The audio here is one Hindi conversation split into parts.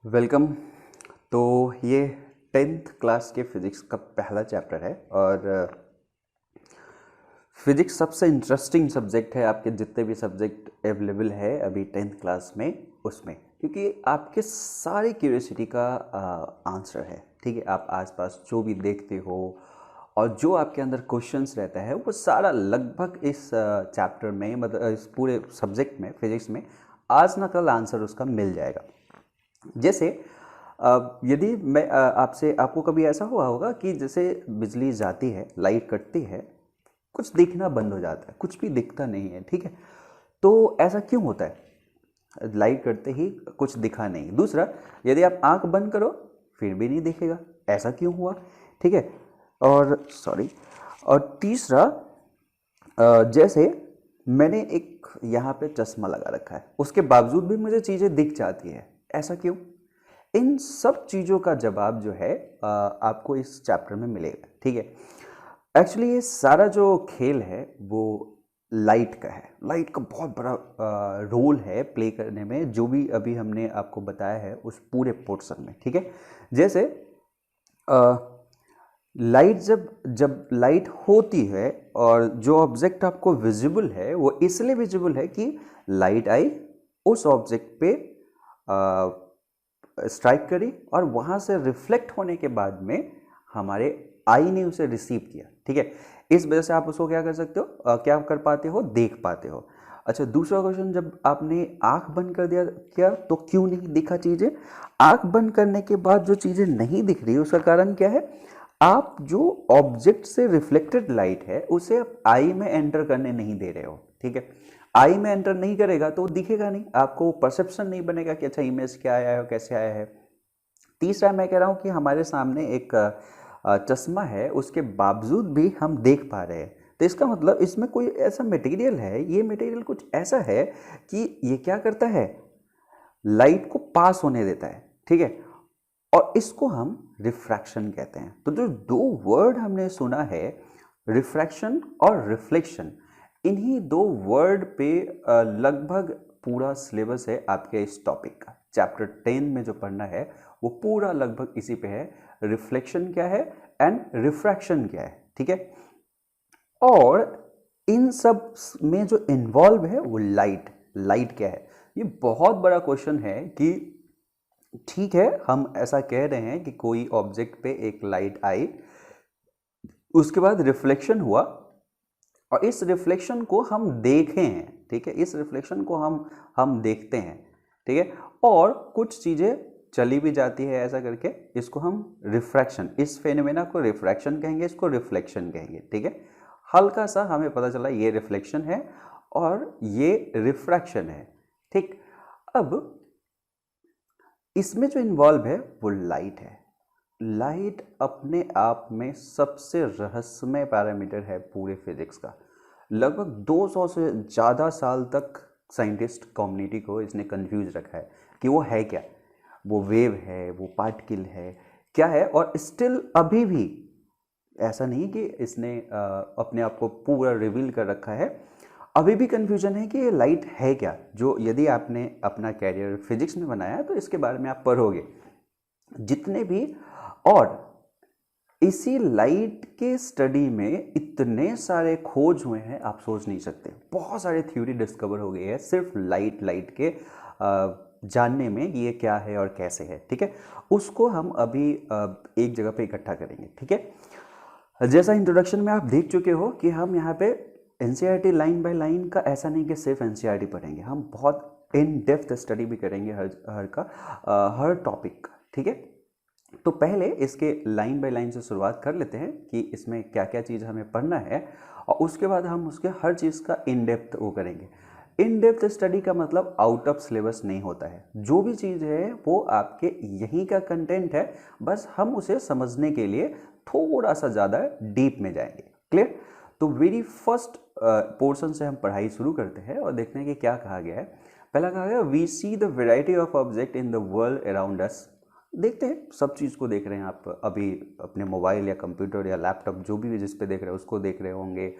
वेलकम। तो ये 10th क्लास के फिज़िक्स का पहला चैप्टर है और फिज़िक्स सबसे इंटरेस्टिंग सब्जेक्ट है आपके जितने भी सब्जेक्ट अवेलेबल है अभी 10th क्लास में उसमें, क्योंकि आपके सारी क्यूरियोसिटी का आंसर है। ठीक है, आप आसपास जो भी देखते हो और जो आपके अंदर क्वेश्चंस रहता है वो सारा लगभग इस चैप्टर में, मतलब इस पूरे सब्जेक्ट में फिज़िक्स में आज ना कल आंसर उसका मिल जाएगा। जैसे यदि मैं आपसे आपको कभी ऐसा हुआ होगा कि जैसे बिजली जाती है, लाइट कटती है, कुछ दिखना बंद हो जाता है, कुछ भी दिखता नहीं है। ठीक है, तो ऐसा क्यों होता है? लाइट कटते ही कुछ दिखा नहीं। दूसरा, यदि आप आंख बंद करो फिर भी नहीं दिखेगा, ऐसा क्यों हुआ? ठीक है, और सॉरी, और तीसरा, जैसे मैंने एक यहाँ पे चश्मा लगा रखा है, उसके बावजूद भी मुझे चीज़ें दिख जाती है, ऐसा क्यों? इन सब चीज़ों का जवाब जो है आपको इस चैप्टर में मिलेगा। ठीक है, एक्चुअली ये सारा जो खेल है वो लाइट का है। लाइट का बहुत बड़ा रोल है प्ले करने में, जो भी अभी हमने आपको बताया है उस पूरे पोर्शन में। ठीक है, जैसे लाइट जब जब लाइट होती है और जो ऑब्जेक्ट आपको विजिबल है वो इसलिए विजिबल है कि लाइट आई, उस ऑब्जेक्ट पे स्ट्राइक करी और वहाँ से रिफ्लेक्ट होने के बाद में हमारे आई ने उसे रिसीव किया। ठीक है, इस वजह से आप उसको क्या कर सकते हो, क्या कर पाते हो, देख पाते हो। अच्छा, दूसरा क्वेश्चन, जब आपने आंख बंद कर दिया क्या, तो क्यों नहीं दिखा चीज़ें? आंख बंद करने के बाद जो चीज़ें नहीं दिख रही उसका कारण क्या है? आप जो ऑब्जेक्ट से रिफ्लेक्टेड लाइट है उसे आप आई में एंटर करने नहीं दे रहे हो। ठीक है, आई में एंटर नहीं करेगा तो दिखेगा नहीं, आपको परसेप्शन नहीं बनेगा कि अच्छा इमेज क्या आया है, कैसे आया है। तीसरा, मैं कह रहा हूँ कि हमारे सामने एक चश्मा है, उसके बावजूद भी हम देख पा रहे हैं, तो इसका मतलब इसमें कोई ऐसा मटेरियल है, ये मटेरियल कुछ ऐसा है कि ये क्या करता है, लाइट को पास होने देता है। ठीक है, और इसको हम रिफ्रैक्शन कहते हैं। तो जो दो वर्ड हमने सुना है, रिफ्रैक्शन और रिफ्लेक्शन, इन्हीं दो वर्ड पे लगभग पूरा सिलेबस है आपके इस टॉपिक का। चैप्टर 10 में जो पढ़ना है वो पूरा लगभग इसी पे है, रिफ्लेक्शन क्या है एंड रिफ्रैक्शन क्या है। ठीक है, और इन सब में जो इन्वॉल्व है वो लाइट क्या है। ये बहुत बड़ा क्वेश्चन है कि ठीक है, हम ऐसा कह रहे हैं कि कोई ऑब्जेक्ट पे एक लाइट आई, उसके बाद रिफ्लेक्शन हुआ और इस रिफ्लेक्शन को हम देखें हैं। ठीक है, इस रिफ्लेक्शन को हम देखते हैं। ठीक है, और कुछ चीज़ें चली भी जाती है ऐसा करके, इसको हम रिफ्रैक्शन, इस फेनोमेना को रिफ्रैक्शन कहेंगे, इसको रिफ्लेक्शन कहेंगे। ठीक है, हल्का सा हमें पता चला ये रिफ्लेक्शन है और ये रिफ्रैक्शन है। ठीक, अब इसमें जो इन्वॉल्व है वो लाइट है। लाइट अपने आप में सबसे रहस्यमय पैरामीटर है पूरे फिजिक्स का। लगभग 200 से ज़्यादा साल तक साइंटिस्ट कम्युनिटी को इसने कंफ्यूज रखा है कि वो है क्या, वो वेव है, वो पार्टिकल है, क्या है। और स्टिल अभी भी ऐसा नहीं कि इसने अपने आप को पूरा रिवील कर रखा है, अभी भी कंफ्यूजन है कि ये लाइट है क्या। जो यदि आपने अपना कैरियर फिजिक्स में बनाया तो इसके बारे में आप पढ़ोगे जितने भी, और इसी लाइट के स्टडी में इतने सारे खोज हुए हैं आप सोच नहीं सकते। बहुत सारे थ्योरी डिस्कवर हो गई है सिर्फ लाइट के जानने में कि ये क्या है और कैसे है। ठीक है, उसको हम अभी एक जगह पे इकट्ठा करेंगे। ठीक है, जैसा इंट्रोडक्शन में आप देख चुके हो कि हम यहाँ पे एनसीईआरटी लाइन बाय लाइन का, ऐसा नहीं कि सिर्फ एनसीईआरटी पढ़ेंगे, हम बहुत इन डेप्थ स्टडी भी करेंगे हर टॉपिक का। ठीक है, तो पहले इसके लाइन बाय लाइन से शुरुआत कर लेते हैं कि इसमें क्या क्या चीज़ हमें पढ़ना है, और उसके बाद हम उसके हर चीज़ का इन डेप्थ वो करेंगे। इन डेप्थ स्टडी का मतलब आउट ऑफ सिलेबस नहीं होता है, जो भी चीज़ है वो आपके यहीं का कंटेंट है, बस हम उसे समझने के लिए थोड़ा सा ज़्यादा डीप में जाएंगे। क्लियर? तो वेरी फर्स्ट पोर्शन से हम पढ़ाई शुरू करते हैं और देखते हैं कि क्या कहा गया है। पहला कहा गया, we see the variety of object in the world around us. देखते हैं, सब चीज़ को देख रहे हैं आप अभी अपने मोबाइल या कंप्यूटर या लैपटॉप, जो भी जिस पे देख रहे हैं उसको देख रहे होंगे,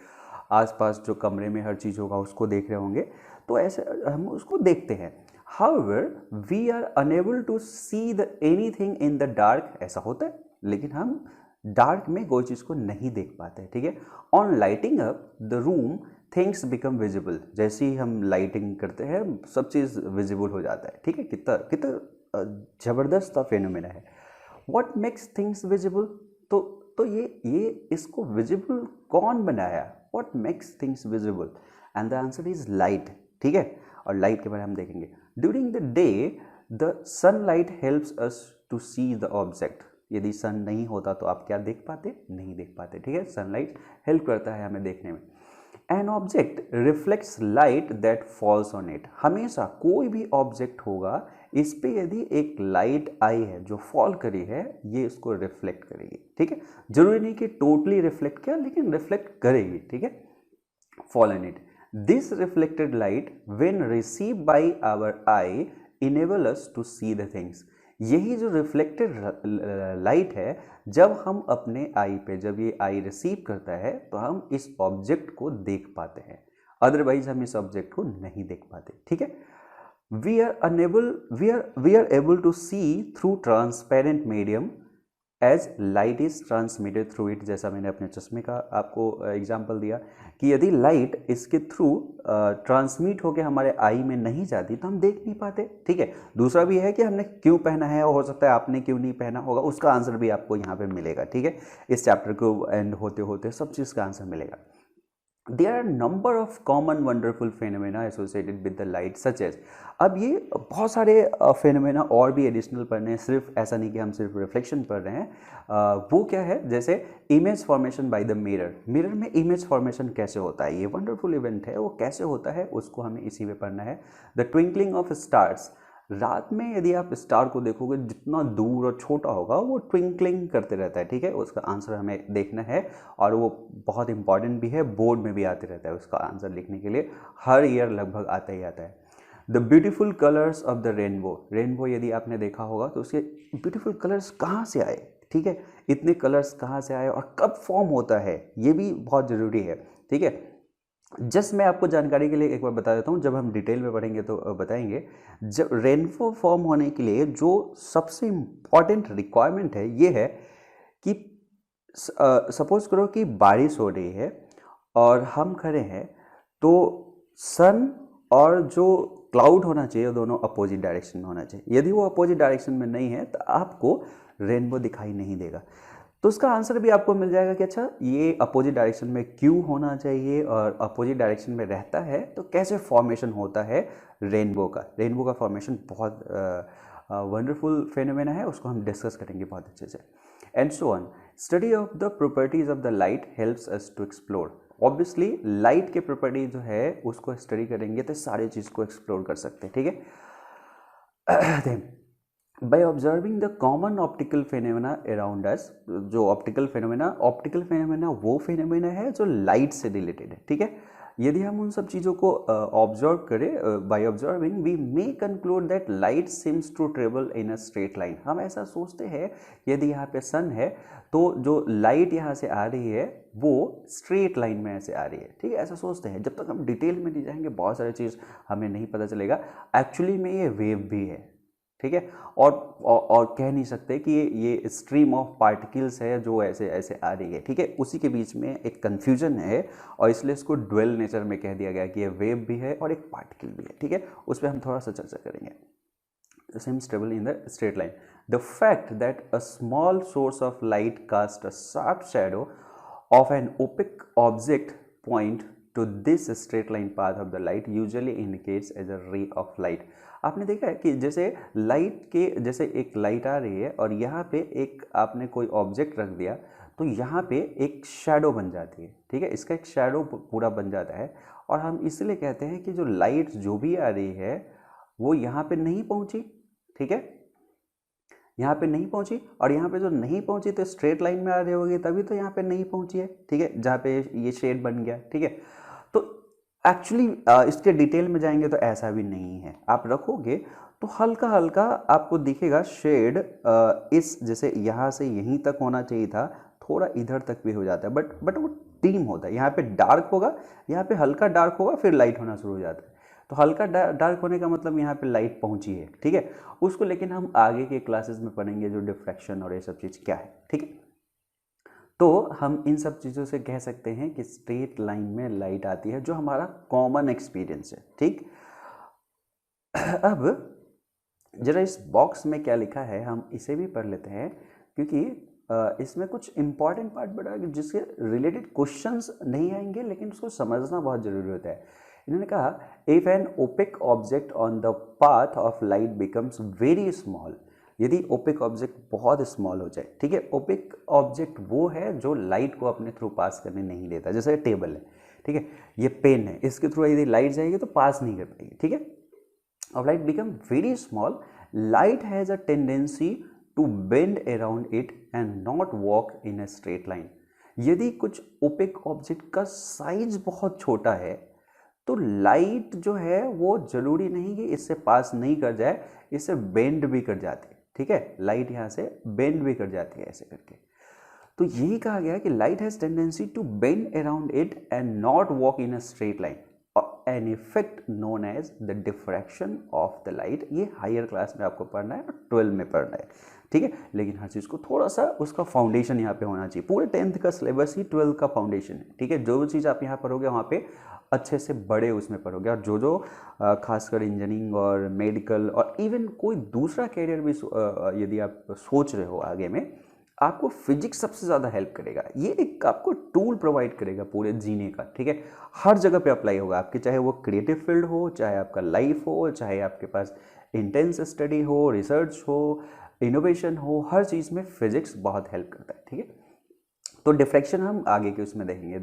आसपास जो कमरे में हर चीज़ होगा उसको देख रहे होंगे। तो ऐसे हम उसको देखते हैं। However we are unable to see the anything in the dark, ऐसा होता है, लेकिन हम डार्क में कोई चीज़ को नहीं देख पाते, ठीक है। On lighting up the room things become visible, जैसे ही हम लाइटिंग करते हैं सब चीज़ विजिबल हो जाता है, ठीक है। कितना कितना ज़बरदस्त फेनोमेना है। व्हाट मेक्स थिंग्स विजिबल, तो ये इसको विजिबल कौन बनाया, what makes things visible, and the answer is light, ठीक है। और लाइट के बारे में हम देखेंगे। During the day the sunlight helps us to see the object, यदि सन नहीं होता तो आप क्या देख पाते, नहीं देख पाते, ठीक है। सनलाइट हेल्प करता है हमें देखने में। N object reflects light that falls on it, हमेशा कोई भी ऑब्जेक्ट होगा इस पे यदि एक लाइट आई है जो फॉल करी है, ये इसको रिफ्लेक्ट करेगी, ठीक है। जरूरी नहीं कि टोटली रिफ्लेक्ट किया, लेकिन रिफ्लेक्ट करेगी, ठीक है। Fall on it, this reflected light when received by our eye enable us to see the things, यही जो रिफ्लेक्टेड लाइट है, जब हम अपने आई पे, जब ये आई रिसीव करता है तो हम इस ऑब्जेक्ट को देख पाते हैं, अदरवाइज हम इस ऑब्जेक्ट को नहीं देख पाते, ठीक है। we are able to see through transparent medium as light is transmitted through it, जैसा मैंने अपने चश्मे का आपको एग्जांपल दिया कि यदि लाइट इसके थ्रू ट्रांसमिट होकर हमारे आई में नहीं जाती तो हम देख नहीं पाते, ठीक है। दूसरा भी है कि हमने क्यों पहना है, और हो सकता है आपने क्यों नहीं पहना होगा, उसका आंसर भी आपको यहाँ पे मिलेगा, ठीक है। इस चैप्टर को एंड होते होते सब चीज़ का आंसर मिलेगा। There are number of common wonderful phenomena associated with the light such as, अब ये बहुत सारे फेनोमेना और भी एडिशनल पढ़ने हैं, सिर्फ ऐसा नहीं कि हम सिर्फ रिफ्लेक्शन पढ़ रहे हैं। वो क्या है, जैसे image formation by the mirror, mirror में इमेज फॉर्मेशन कैसे होता है, ये वंडरफुल इवेंट है, वो कैसे होता है उसको हमें इसी में पढ़ना है। द ट्विंकलिंग ऑफ स्टार्स, रात में यदि आप स्टार को देखोगे जितना दूर और छोटा होगा वो ट्विंकलिंग करते रहता है, ठीक है। उसका आंसर हमें देखना है और वो बहुत इंपॉर्टेंट भी है, बोर्ड में भी आते रहता है, उसका आंसर लिखने के लिए हर ईयर लगभग आता ही आता है। The beautiful colours of the rainbow, rainbow यदि आपने देखा होगा तो उसके ब्यूटीफुल कलर्स कहाँ से आए, ठीक है, इतने कलर्स कहाँ से आए और कब फॉर्म होता है, ये भी बहुत ज़रूरी है, ठीक है। जस्ट मैं आपको जानकारी के लिए एक बार बता देता हूँ, जब हम डिटेल में पढ़ेंगे तो बताएंगे। जब रेनफॉल फॉर्म होने के लिए जो सबसे इम्पॉर्टेंट रिक्वायरमेंट है ये है कि सपोज करो कि बारिश हो रही है और हम खड़े हैं, तो सन और जो क्लाउड होना चाहिए दोनों अपोजिट डायरेक्शन में होना चाहिए। यदि वो अपोजिट डायरेक्शन में नहीं है तो आपको रेनबो दिखाई नहीं देगा। तो उसका आंसर भी आपको मिल जाएगा कि अच्छा ये अपोजिट डायरेक्शन में क्यों होना चाहिए, और अपोजिट डायरेक्शन में रहता है तो कैसे फॉर्मेशन होता है रेनबो का। रेनबो का फॉर्मेशन बहुत वंडरफुल फेनोमेना है, उसको हम डिस्कस करेंगे बहुत अच्छे से। And so on, study of the properties of the light helps us to explore, obviously light के प्रॉपर्टी जो है उसको स्टडी करेंगे तो सारी चीज़ को एक्सप्लोर कर सकते हैं, ठीक है। By observing the common optical phenomena around us, जो ऑप्टिकल फेनोमेना वो फेनोमेना है जो लाइट से रिलेटेड है, ठीक है। यदि हम उन सब चीज़ों को ऑब्जर्व करें, by observing we may conclude that light seems to travel in a straight line, हम ऐसा सोचते हैं यदि यहाँ पे सन है तो जो लाइट यहाँ से आ रही है वो स्ट्रेट लाइन में ऐसे आ रही है, ठीक है, ऐसा सोचते हैं। जब तक हम डिटेल में नहीं जाएंगे बहुत सारी चीज़ हमें नहीं पता चलेगा। एक्चुअली में ये वेव भी है, ठीक है, और कह नहीं सकते कि ये स्ट्रीम ऑफ पार्टिकल्स है जो ऐसे ऐसे आ रही है, ठीक है। उसी के बीच में एक कन्फ्यूजन है और इसलिए इसको ड्वेल नेचर में कह दिया गया कि ये वेव भी है और एक पार्टिकल भी है, ठीक है। उस पर हम थोड़ा सा चर्चा करेंगे। Same stable in the straight line, the fact that a small source of light cast a sharp shadow of an opaque object point to this straight line path of the light usually indicates as a ray of light. आपने देखा है कि जैसे लाइट के जैसे एक लाइट आ रही है और यहाँ पे एक आपने कोई ऑब्जेक्ट रख दिया तो यहाँ पे एक शैडो बन जाती है, ठीक है, इसका एक शैडो पूरा बन जाता है। और हम इसलिए कहते हैं कि जो लाइट जो भी आ रही है वो यहाँ पे नहीं पहुँची, ठीक है, यहाँ पे नहीं पहुँची, और यहाँ पे जो नहीं पहुँची तो स्ट्रेट लाइन में आ रही होगी तभी तो यहाँ पे नहीं पहुँची है, ठीक है, जहाँ पे ये शेड बन गया, ठीक है। तो एक्चुअली इसके डिटेल में जाएंगे तो ऐसा भी नहीं है, आप रखोगे तो हल्का हल्का आपको दिखेगा शेड, इस जैसे यहाँ से यहीं तक होना चाहिए था, थोड़ा इधर तक भी हो जाता है, बट वो टीम होता है, यहाँ पे डार्क होगा, यहाँ पे हल्का डार्क होगा, फिर लाइट होना शुरू हो जाता है। तो हल्का डार्क होने का मतलब यहाँ पे लाइट पहुँची है, ठीक है। उसको लेकिन हम आगे के क्लासेस में पढ़ेंगे, जो डिफ्रैक्शन और ये सब चीज़ क्या है, ठीक है। तो हम इन सब चीज़ों से कह सकते हैं कि स्ट्रेट लाइन में लाइट आती है, जो हमारा कॉमन एक्सपीरियंस है, ठीक। अब जरा इस बॉक्स में क्या लिखा है हम इसे भी पढ़ लेते हैं, क्योंकि इसमें कुछ इंपॉर्टेंट पार्ट बड़ा है जिसके रिलेटेड क्वेश्चंस नहीं आएंगे, लेकिन उसको समझना बहुत जरूरी होता है। इन्होंने कहा if an opaque object on the path of light becomes very small, यदि ओपेक ऑब्जेक्ट बहुत स्मॉल हो जाए, ठीक है। ओपेक ऑब्जेक्ट वो है जो लाइट को अपने थ्रू पास करने नहीं देता, जैसे टेबल है, ठीक है, ये पेन है, इसके थ्रू यदि लाइट जाएगी तो पास नहीं कर पाएगी, ठीक है। Of light become very small, light has a tendency to bend around it and not walk in a straight line. यदि कुछ ओपेक ऑब्जेक्ट का साइज बहुत छोटा है तो लाइट जो है वो जरूरी नहीं कि इससे पास नहीं कर जाए, इससे बेंड भी कर जाती है, ठीक है। लाइट यहाँ से बेंड भी कर जाती है ऐसे करके। तो यही कहा गया कि light has tendency to bend around it and not walk in a straight line, an effect known as the diffraction of the light. ये हायर क्लास में आपको पढ़ना है और 12 में पढ़ना है, ठीक है। लेकिन हर चीज़ को थोड़ा सा उसका फाउंडेशन यहाँ पे होना चाहिए। पूरे 10th का सिलेबस ही 12 का फाउंडेशन है, ठीक है। जो चीज़ आप यहाँ पढ़ोगे वहाँ पे अच्छे से बड़े उसमें पढ़ोगे, और जो खासकर इंजीनियरिंग और मेडिकल और इवन कोई दूसरा कैरियर भी यदि आप सोच रहे हो आगे में, आपको फिजिक्स सबसे ज़्यादा हेल्प करेगा। ये एक आपको टूल प्रोवाइड करेगा पूरे जीने का, ठीक है। हर जगह पे अप्लाई होगा आपके, चाहे वो क्रिएटिव फील्ड हो, चाहे आपका लाइफ हो, चाहे आपके पास इंटेंस स्टडी हो, रिसर्च हो, इनोवेशन हो, हर चीज़ में फिजिक्स बहुत हेल्प करता है, ठीक है। तो डिफ्रैक्शन हम आगे के उसमें देखेंगे।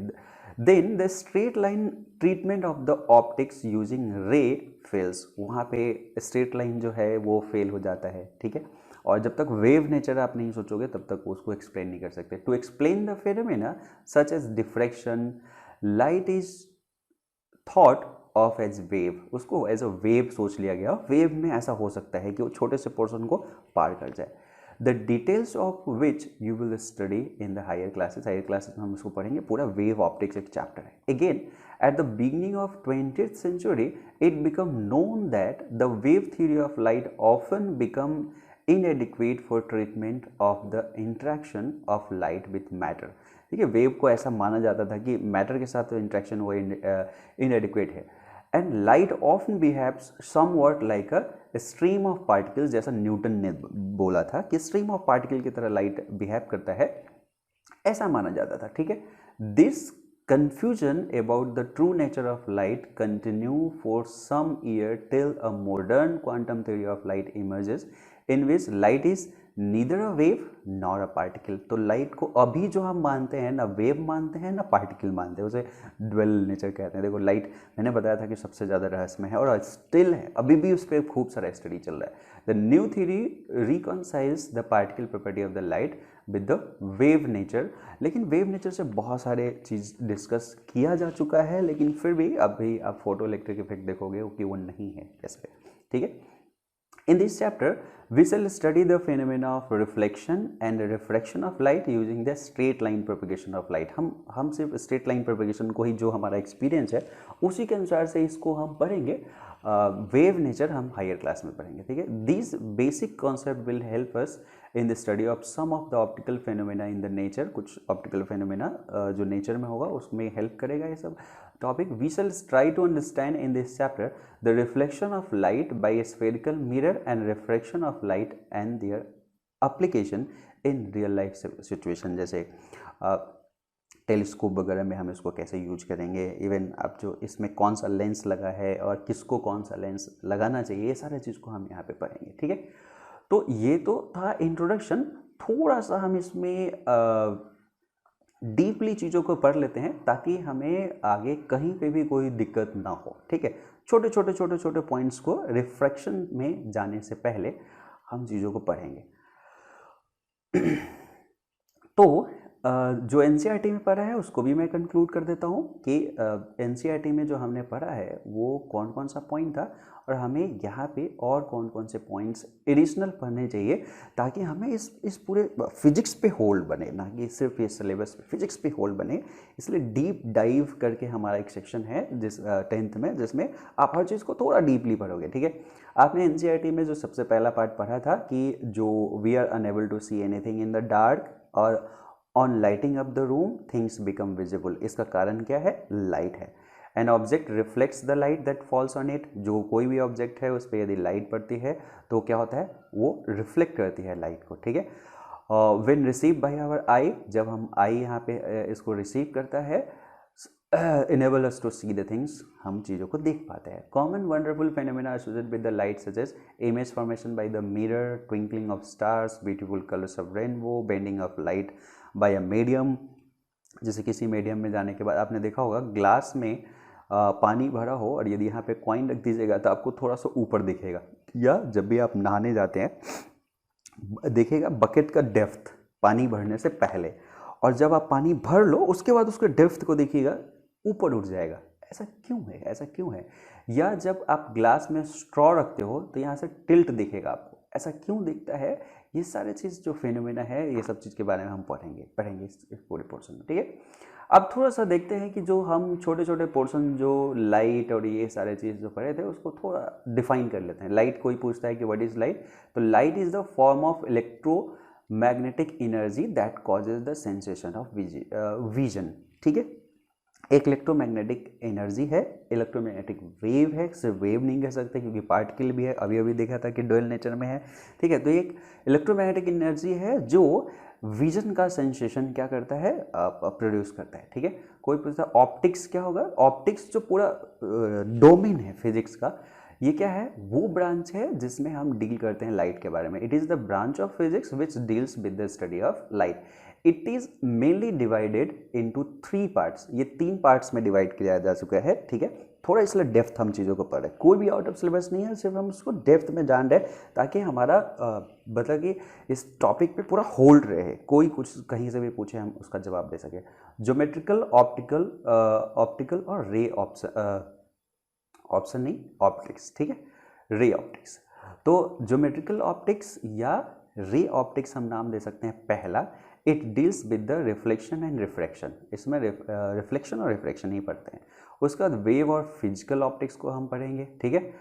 Then the straight line treatment of the optics using ray fails, वहाँ पे स्ट्रेट लाइन जो है वो फेल हो जाता है, ठीक है। और जब तक वेव नेचर आप नहीं सोचोगे तब तक उसको एक्सप्लेन नहीं कर सकते। To explain the phenomena such as diffraction, light is thought of as wave, उसको एज अ वेव सोच लिया गया। वेव में ऐसा हो सकता है कि वो छोटे से पोर्शन को पार कर जाए। The details of which you will study in the higher classes, higher classes में हम इसको पढ़ेंगे। पूरा वेव ऑप्टिक्स एक चैप्टर है। Again at the beginning of 20th century it became known that the wave theory of light often become inadequate for treatment of the interaction of light with matter, ठीक है। वेव को ऐसा माना जाता था कि मैटर के साथ इंट्रैक्शन वो इनएडिक्वेट है। And light often behaves somewhat like a stream of particles, जैसा न्यूटन ने बोला था कि स्ट्रीम ऑफ पार्टिकल की तरह लाइट बिहेव करता है, ऐसा माना जाता था, ठीक है। This confusion about the true nature of light continue for some year till a modern quantum theory of light emerges in which light is neither a wave nor a particle। तो लाइट को अभी जो हम मानते हैं ना वेव मानते हैं ना पार्टिकल मानते हैं, उसे ड्वेल नेचर कहते हैं। देखो लाइट मैंने बताया था कि सबसे ज़्यादा रहस्यमय है और स्टिल है, अभी भी उस पर खूब सारा स्टडी चल रहा है। The new theory reconciles the particle property of the light with the wave nature. लेकिन वेव नेचर से बहुत सारे चीज़ डिस्कस किया जा चुका है, लेकिन फिर भी अभी आप फोटो इलेक्ट्रिक इफेक्ट देखोगे कि वो नहीं है जैसे, ठीक है। In this chapter, we shall study the phenomena of reflection and refraction of light using the straight line propagation of light। हम सिर्फ straight line propagation को ही, जो हमारा एक्सपीरियंस है उसी के अनुसार से इसको हम पढ़ेंगे। वेव नेचर हम हायर क्लास में पढ़ेंगे, ठीक है। This basic concept will help us in the study of some of the optical phenomena in the nature. कुछ ऑप्टिकल फेनोमेना जो नेचर में होगा उसमें हेल्प करेगा ये सब topic. We shall try to understand in this chapter the reflection of light by a spherical mirror and refraction of light and their application in real life situation. जैसे टेलीस्कोप वगैरह में हम इसको कैसे यूज करेंगे, इवन अब जो इसमें कौन सा लेंस लगा है और किसको कौन सा लेंस लगाना चाहिए, ये सारे चीज़ को हम यहाँ पे पढ़ेंगे, ठीक है। तो ये तो था इंट्रोडक्शन। थोड़ा सा हम इसमें डीपली चीज़ों को पढ़ लेते हैं ताकि हमें आगे कहीं पे भी कोई दिक्कत ना हो, ठीक है। छोटे छोटे पॉइंट्स को रिफ्रैक्शन में जाने से पहले हम चीज़ों को पढ़ेंगे। तो जो एनसीईआरटी में पढ़ा है उसको भी मैं कंक्लूड कर देता हूँ कि एनसीईआरटी में जो हमने पढ़ा है वो कौन कौन सा पॉइंट था और हमें यहाँ पे और कौन कौन से पॉइंट्स एडिशनल पढ़ने चाहिए ताकि हमें इस पूरे फिजिक्स पे होल्ड बने, ना कि सिर्फ ये सिलेबस पे फिजिक्स पे होल्ड बने। इसलिए डीप डाइव करके हमारा एक सेक्शन है जिस 10th में, जिसमें आप हर चीज़ को थोड़ा डीपली पढ़ोगे। ठीक है, आपने एनसीईआरटी में जो सबसे पहला पार्ट पढ़ा था कि जो we are unable to see anything in the dark और on lighting up the room things become visible. इसका कारण क्या है? लाइट है। An object reflects the light that falls on it. जो कोई भी ऑब्जेक्ट है उस पर यदि लाइट पड़ती है तो क्या होता है? वो रिफ्लेक्ट करती है लाइट को। ठीक है, व्हेन रिसीव बाय आवर आई, जब हम आई यहाँ पे इसको रिसीव करता है, enable us to see the things, हम चीज़ों को देख पाते हैं। Common wonderful phenomena associated with the light such as image formation by the mirror, twinkling of stars, beautiful colors of rainbow, bending of light by a medium। जैसे किसी मीडियम में जाने के बाद आपने देखा होगा ग्लास में पानी भरा हो और यदि यहाँ पे कॉइन रख दीजिएगा तो आपको थोड़ा सा ऊपर दिखेगा, या जब भी आप नहाने जाते हैं देखिएगा बकेट का डेप्थ पानी भरने से पहले, और जब आप पानी भर लो उसके बाद उसके डेप्थ को देखिएगा ऊपर उठ जाएगा। ऐसा क्यों है? ऐसा क्यों है? या जब आप ग्लास में स्ट्रॉ रखते हो तो यहाँ से टिल्ट दिखेगा आपको, ऐसा क्यों दिखता है? ये सारे चीज़ जो फिनोमेना है, ये सब चीज़ के बारे में हम पढ़ेंगे इस पूरे पोर्शन में। ठीक है, अब थोड़ा सा देखते हैं कि जो हम छोटे छोटे पोर्शन जो लाइट और ये सारे चीज़ जो पढ़े थे उसको थोड़ा डिफाइन कर लेते हैं। लाइट, कोई पूछता है कि व्हाट इज़ लाइट, तो light is the form of electromagnetic energy that causes the sensation of vision. ठीक है, एक इलेक्ट्रोमैग्नेटिक एनर्जी है, इलेक्ट्रोमैग्नेटिक वेव है, सिर्फ वेव नहीं कह सकते क्योंकि पार्टिकल भी है, अभी अभी देखा था कि डुअल नेचर में है। ठीक है, तो एक इलेक्ट्रोमैग्नेटिक एनर्जी है जो विजन का सेंसेशन क्या करता है? प्रोड्यूस करता है। ठीक है, कोई पूछता है ऑप्टिक्स क्या होगा? ऑप्टिक्स जो पूरा डोमेन है फिजिक्स का, ये क्या है? वो ब्रांच है जिसमें हम डील करते हैं लाइट के बारे में। It is the branch of physics which deals with the study of light. It is mainly divided into 3 parts. ये 3 पार्ट्स में डिवाइड किया जा चुका है। ठीक है, थोड़ा इसलिए डेप्थ हम चीज़ों को पढ़ रहे हैं, कोई भी आउट ऑफ सिलेबस नहीं है, सिर्फ हम उसको डेप्थ में जान रहे ताकि हमारा मतलब कि इस टॉपिक पे पूरा होल्ड रहे, कोई कुछ कहीं से भी पूछे हम उसका जवाब दे सके। ज्योमेट्रिकल, ऑप्टिकल और रे ऑप्शन नहीं, ऑप्टिक्स। ठीक है, रे ऑप्टिक्स। तो ज्योमेट्रिकल ऑप्टिक्स या रे ऑप्टिक्स हम नाम दे सकते हैं पहला। It deals with the reflection and refraction. इसमें रिफ्लेक्शन और रिफ्रैक्शन ही पढ़ते हैं। उसके बाद वेव और फिजिकल ऑप्टिक्स को हम पढ़ेंगे। ठीक है,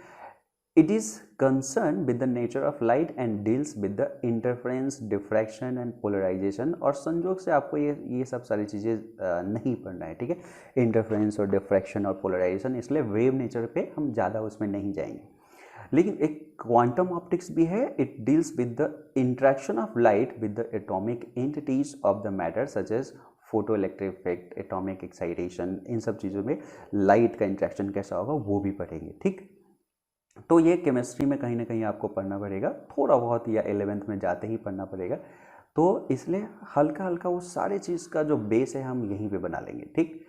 it is concern with the nature of light and deals with the interference, diffraction and polarization. और संयोग से आपको ये सब सारी चीज़ें नहीं पढ़ना है। ठीक है, इंटरफेरेंस और डिफ्रैक्शन और पोलराइजेशन, इसलिए वेव नेचर पे हम ज़्यादा उसमें नहीं जाएंगे। लेकिन एक क्वांटम ऑप्टिक्स भी है। It deals with the interaction of light with the atomic entities of the matter such as photo electric effect, atomic excitation. इन सब चीज़ों में लाइट का इंट्रैक्शन कैसा होगा वो भी पढ़ेंगे। ठीक, तो ये केमिस्ट्री में कहीं ना कहीं आपको पढ़ना पड़ेगा, थोड़ा बहुत, या 11th में जाते ही पढ़ना पड़ेगा। तो इसलिए हल्का हल्का वो सारे चीज़ का जो बेस है हम यहीं पे बना लेंगे। ठीक,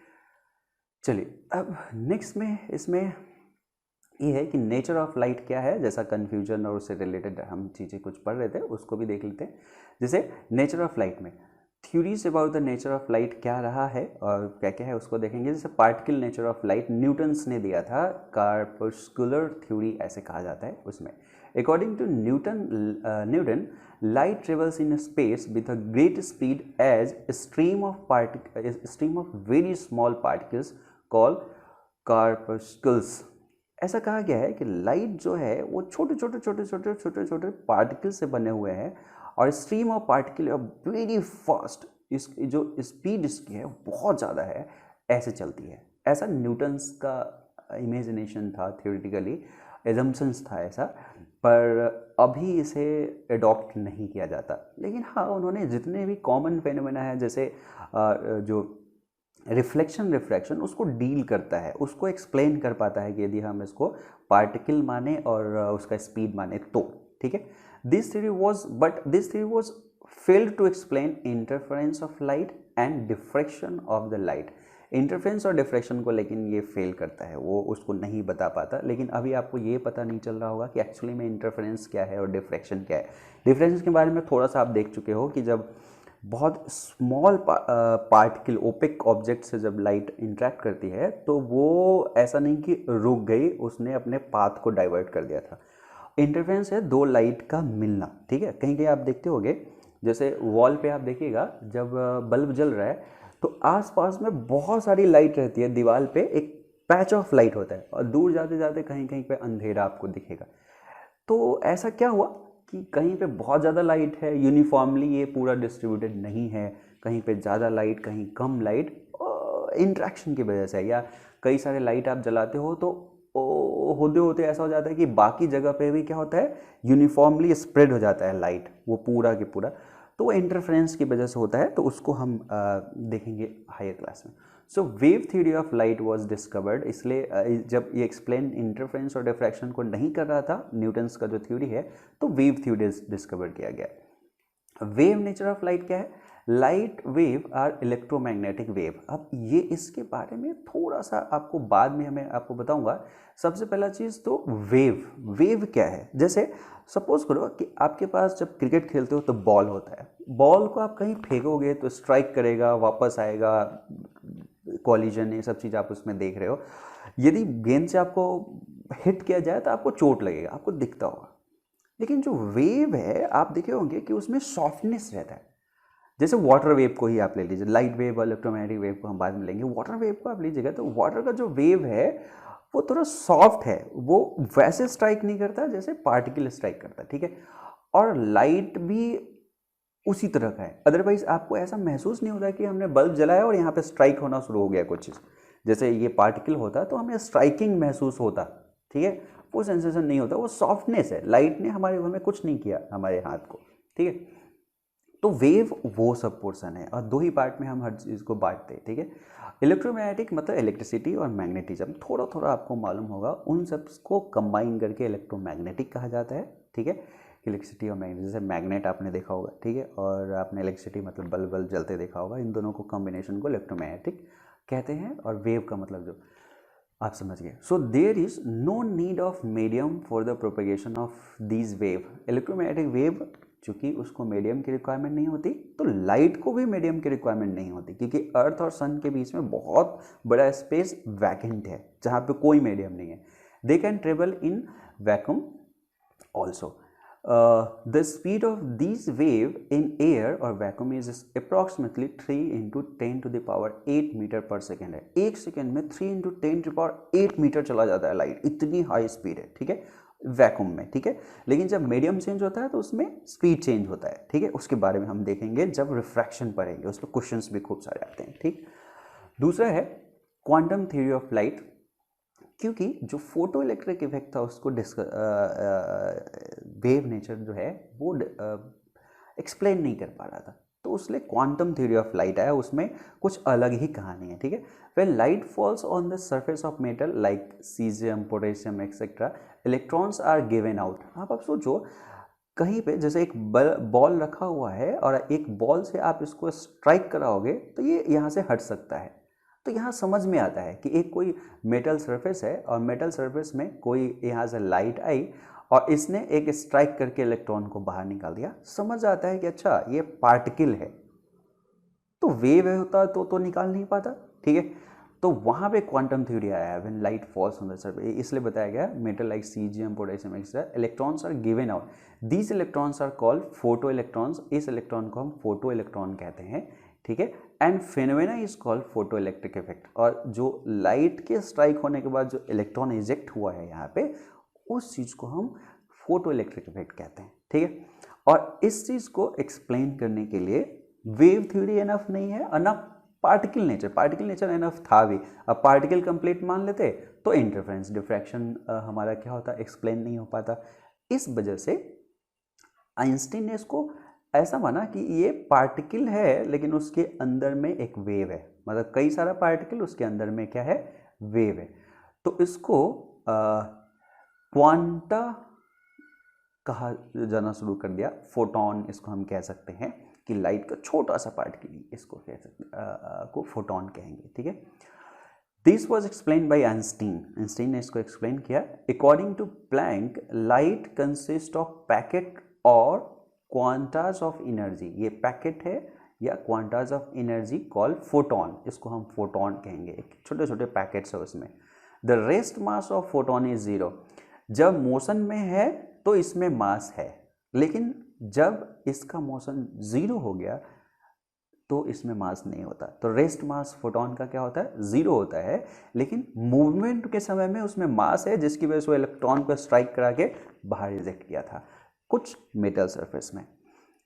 चलिए अब नेक्स्ट में इसमें ये है कि नेचर ऑफ लाइट क्या है। जैसा कन्फ्यूजन और उससे रिलेटेड हम चीज़ें कुछ पढ़ रहे थे, उसको भी देख लेते हैं। जैसे नेचर ऑफ लाइट में theories about the nature of light क्या रहा है और क्या क्या है उसको देखेंगे। जैसे particle nature of light Newton's ने दिया था, कार्पस्कुलर थ्योरी ऐसे कहा जाता है उसमें। According to Newton light travels in space with a great speed as stream of very small particles called corpuscles. ऐसा कहा गया है कि लाइट जो है वो छोटे छोटे पार्टिकल से बने हुए हैं और stream of particle very fast, इस जो स्पीड इसकी है बहुत ज़्यादा है, ऐसे चलती है। ऐसा न्यूटन्स का इमेजिनेशन था, थियोरेटिकली एजम्पशंस था ऐसा, पर अभी इसे अडॉप्ट नहीं किया जाता। लेकिन हाँ, उन्होंने जितने भी कॉमन फेनोमेना है जैसे जो रिफ्लेक्शन रिफ्रैक्शन उसको डील करता है, उसको एक्सप्लेन कर पाता है कि यदि हम इसको पार्टिकल माने और उसका स्पीड माने तो। ठीक है, this theory was failed to explain interference of light and diffraction of the light. Interference और डिफ्रैक्शन को लेकिन ये फेल करता है, वो उसको नहीं बता पाता। लेकिन अभी आपको ये पता नहीं चल रहा होगा कि एक्चुअली में इंटरफेरेंस क्या है और डिफ्रैक्शन क्या है। डिफ्रैक्शन के बारे में थोड़ा सा आप देख चुके हो कि जब बहुत स्मॉल पार्टिकल ओपेक ऑब्जेक्ट से जब लाइट इंटरेक्ट करती है तो वो ऐसा नहीं कि रुक गई, उसने अपने पाथ को डाइवर्ट कर दिया था। इंटरफेरेंस है दो लाइट का मिलना, ठीक है। कहीं कहीं आप देखते होंगे, जैसे वॉल पे आप देखिएगा जब बल्ब जल रहा है तो आसपास में बहुत सारी लाइट रहती है, दीवार पे एक पैच ऑफ लाइट होता है और दूर जाते जाते कहीं कहीं पे अंधेरा आपको दिखेगा। तो ऐसा क्या हुआ कि कहीं पे बहुत ज़्यादा लाइट है, यूनिफॉर्मली ये पूरा डिस्ट्रीब्यूटेड नहीं है, कहीं पे ज़्यादा लाइट कहीं कम लाइट, इंट्रैक्शन की वजह से। या कई सारे लाइट आप जलाते हो तो होते होते ऐसा हो जाता है कि बाकी जगह पे भी क्या होता है, यूनिफॉर्मली स्प्रेड हो जाता है लाइट, वो पूरा के पूरा। तो वो इंटरफेरेंस की वजह से होता है, तो उसको हम देखेंगे हायर क्लास में। So wave theory of light was discovered, इसलिए जब ये एक्सप्लेन इंटरफेरेंस और डिफ्रैक्शन को नहीं कर रहा था न्यूटन्स का जो थ्योरी है, तो वेव थ्योरी डिस्कवर किया गया। वेव नेचर ऑफ लाइट क्या है? Light wave are electromagnetic wave. अब ये इसके बारे में थोड़ा सा आपको बाद में हमें आपको बताऊंगा। सबसे पहला चीज़ तो वेव क्या है? जैसे सपोज करो कि आपके पास जब क्रिकेट खेलते हो तो बॉल होता है, बॉल को आप कहीं फेंकोगे तो स्ट्राइक करेगा, वापस आएगा, कॉलिजन, ये सब चीज़ आप उसमें देख रहे हो। यदि गेंद से आपको हिट किया जाए तो आपको चोट लगेगा, आपको दिखता होगा। लेकिन जो वेव है आप देखे होंगे कि उसमें सॉफ्टनेस रहता है। जैसे वाटर वेव को ही आप ले लीजिए, लाइट वेव और इलेक्ट्रोमैग्नेटिक वेव को हम बाद में लेंगे। वाटर वेव को आप लीजिएगा तो वाटर का जो वेव है वो थोड़ा सॉफ्ट है, वो वैसे स्ट्राइक नहीं करता जैसे पार्टिकल स्ट्राइक करता है, ठीक है। और लाइट भी उसी तरह का है। अदरवाइज आपको ऐसा महसूस नहीं होता कि हमने बल्ब जलाया और यहाँ पे स्ट्राइक होना शुरू हो गया कुछ चीज़। जैसे ये पार्टिकल होता तो हमें स्ट्राइकिंग महसूस होता, ठीक है, वो सेंसेशन नहीं होता, वो सॉफ्टनेस है। लाइट ने हमारे हमें कुछ नहीं किया हमारे हाथ को, ठीक है। तो वेव वो सब पोर्शन है और दो ही पार्ट में हम हर चीज़ को बांटते हैं, ठीक है। इलेक्ट्रोमैग्नेटिक मतलब इलेक्ट्रिसिटी और मैग्नेटिज्म, थोड़ा थोड़ा आपको मालूम होगा, उन सब को कंबाइन करके इलेक्ट्रोमैग्नेटिक कहा जाता है, ठीक है। इलेक्ट्रिसिटी और मैग्नेट, जैसे मैग्नेट आपने देखा होगा, ठीक है, और आपने इलेक्ट्रिसिटी मतलब बल्ब बल्ब जलते देखा होगा, इन दोनों को कॉम्बिनेशन को इलेक्ट्रोमैग्नेटिक कहते हैं। और वेव का मतलब जो आप समझ गए। So there is no need of medium for the propagation of these wave. Electromagnetic wave चूंकि उसको मीडियम की रिक्वायरमेंट नहीं होती, तो लाइट को भी मीडियम की रिक्वायरमेंट नहीं होती, क्योंकि अर्थ और सन के बीच में बहुत बड़ा स्पेस वैकेंट है जहाँ पे कोई मीडियम नहीं है। They can travel in vacuum also. The speed of these wave in air और vacuum is approximately 3 into 10 to the power 8 metre per second है। एक सेकेंड में 3 into 10 to the power 8 metre चला जाता है लाइट, इतनी हाई स्पीड है, ठीक है, वैक्यूम में, ठीक है। लेकिन जब मीडियम चेंज होता है तो उसमें स्पीड चेंज होता है, ठीक है। उसके बारे में हम देखेंगे जब रिफ्रैक्शन पढ़ेंगे, उस पर क्वेश्चंस भी खूब सारे आते हैं, ठीक। दूसरा है क्वांटम थ्योरी ऑफ लाइट, क्योंकि जो फोटो इलेक्ट्रिक इफेक्ट था उसको वेव नेचर जो है वो एक्सप्लेन नहीं कर पा रहा था, तो उसलिए क्वांटम थ्योरी ऑफ लाइट आया, उसमें कुछ अलग ही कहानी है, ठीक है। When light falls on the surface of metal like caesium, potassium etcetera, electrons are given out. आप सोचो कहीं पे जैसे एक बॉल रखा हुआ है और एक बॉल से आप इसको स्ट्राइक कराओगे तो ये यहाँ से हट सकता है। तो यहाँ समझ में आता है कि एक कोई मेटल सरफेस है और मेटल सरफेस में कोई यहाँ से लाइट आई और इसने एक स्ट्राइक करके इलेक्ट्रॉन को बाहर निकाल दिया। समझ आता है कि अच्छा ये पार्टिकल है, तो वेव होता तो निकाल नहीं पाता, ठीक है। तो वहाँ पे क्वांटम थ्योरी आया है, when light falls on the surface, इसलिए बताया गया metal like caesium, potassium etcetera, electrons are given out, these electrons are called photo electrons. इस इलेक्ट्रॉन को हम फोटो इलेक्ट्रॉन कहते हैं, ठीक है। And phenomena is called photo electric effect. और जो लाइट के स्ट्राइक होने के बाद जो इलेक्ट्रॉन इजेक्ट हुआ है यहाँ पे, उस चीज़ को हम फोटो इलेक्ट्रिक इफेक्ट कहते हैं, ठीक है। और इस चीज़ को एक्सप्लेन करने के लिए वेव थ्योरी एनफ नहीं है और ना पार्टिकल नेचर एनफ था भी। अब पार्टिकल कंप्लीट मान लेते तो इंटरफेरेंस डिफ्रैक्शन हमारा क्या होता, एक्सप्लेन नहीं हो पाता। इस वजह से आइंस्टीन ने इसको ऐसा माना कि ये पार्टिकल है लेकिन उसके अंदर में एक वेव है, मतलब कई सारा पार्टिकल उसके अंदर में क्या है, वेव है। तो इसको क्वांटा कहा जाना शुरू कर दिया, फोटोन इसको हम कह सकते हैं, कि लाइट का छोटा सा पार्टिकल इसको कह सकते को फोटोन कहेंगे, ठीक है। This was explain by Einstein ने इसको एक्सप्लेन किया। According to Planck light consist of packet और क्वांटाज ऑफ एनर्जी। ये पैकेट है या quantas of energy called photon, इसको हम फोटोन कहेंगे, एक छोटे छोटे पैकेट्स है उसमें। The rest mass of photon is zero. जब मोशन में है तो इसमें मास है, लेकिन जब इसका मोशन जीरो हो गया तो इसमें मास नहीं होता। तो रेस्ट मास फोटोन का क्या होता है, जीरो होता है, लेकिन मूवमेंट के समय में उसमें मास है, जिसकी वजह से वो इलेक्ट्रॉन को स्ट्राइक करा के बाहर रिजेक्ट किया था कुछ मेटल सरफेस में।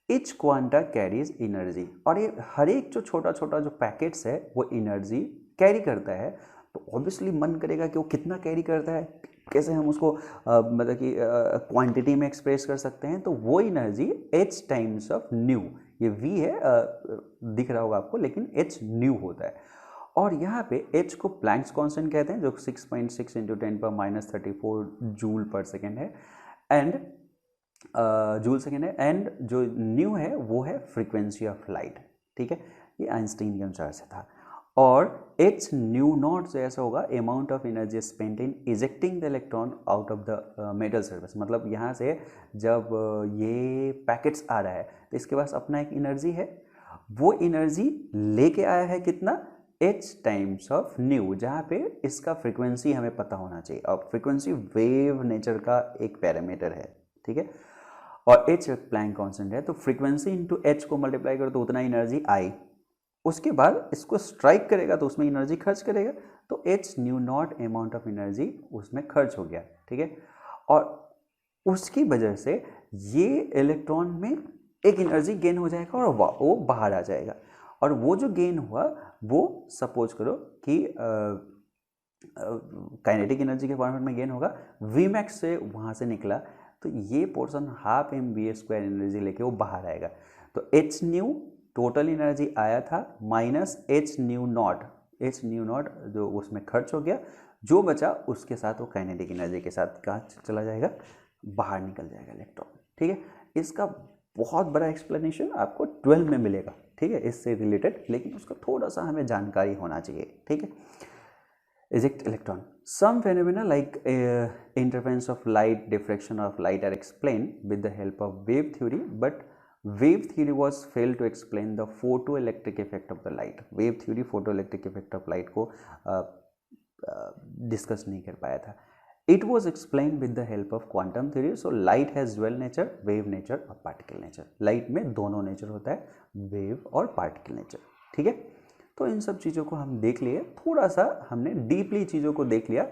इच क्वांटा कैरीज एनर्जी, और ये हर एक जो छोटा छोटा जो पैकेट्स है वो एनर्जी कैरी करता है। तो ऑब्वियसली मन करेगा कि वो कितना कैरी करता है, कैसे हम उसको मतलब कि क्वांटिटी में एक्सप्रेस कर सकते हैं। तो वो energy h times of new, ये v है दिख रहा होगा आपको, लेकिन h न्यू होता है। और यहाँ पे h को प्लैंक्स कांस्टेंट कहते हैं, जो 6.6 इंटू 10⁻34 जूल पर सेकेंड है, एंड जूल सेकेंड है, एंड जो न्यू है वो है फ्रीक्वेंसी ऑफ लाइट। ठीक है, ये आइंस्टीन के अनुसार से था। और h न्यू नॉट जो ऐसा होगा, amount of energy spent in ejecting the electron out of the metal surface. मतलब यहाँ से जब ये पैकेट्स आ रहा है तो इसके पास अपना एक एनर्जी है, वो एनर्जी लेके आया है कितना, h टाइम्स ऑफ न्यू, जहाँ पे इसका फ्रीक्वेंसी हमें पता होना चाहिए। और फ्रीक्वेंसी वेव नेचर का एक पैरामीटर है, ठीक है, और h प्लैंक कांस्टेंट है। तो फ्रीक्वेंसी इंटू h को मल्टीप्लाई करो तो उतना एनर्जी आई, उसके बाद इसको स्ट्राइक करेगा तो उसमें एनर्जी खर्च करेगा, तो h new not amount of energy उसमें खर्च हो गया। ठीक है, और उसकी वजह से ये इलेक्ट्रॉन में एक एनर्जी गेन हो जाएगा और वो बाहर आ जाएगा। और वो जो गेन हुआ वो सपोज करो कि काइनेटिक एनर्जी के फॉर्मेट में गेन होगा, वी मैक्स से वहाँ से निकला, तो ये पोर्शन हाफ mv² एनर्जी लेके वो बाहर आएगा। तो h न्यू टोटल एनर्जी आया था माइनस h न्यू नॉट जो उसमें खर्च हो गया, जो बचा उसके साथ वो काइनेटिक एनर्जी के साथ कहाँ चला जाएगा, बाहर निकल जाएगा इलेक्ट्रॉन। ठीक है, इसका बहुत बड़ा एक्सप्लेनेशन आपको 12 में मिलेगा, ठीक है, इससे रिलेटेड, लेकिन उसका थोड़ा सा हमें जानकारी होना चाहिए। ठीक है, eject electron. Some phenomena like interference of light, diffraction of light are explained with the help of wave theory, but wave theory was failed to explain the photoelectric effect of the light. Wave theory photoelectric effect of light को डिस्कस नहीं कर पाया था। It was explained with the help of quantum theory. So light has dual nature, wave nature और particle nature. Light में दोनों नेचर होता है, वेव और पार्टिकल नेचर। ठीक है, तो इन सब चीज़ों को हम देख लिए, थोड़ा सा हमने डीपली चीज़ों को देख लिया,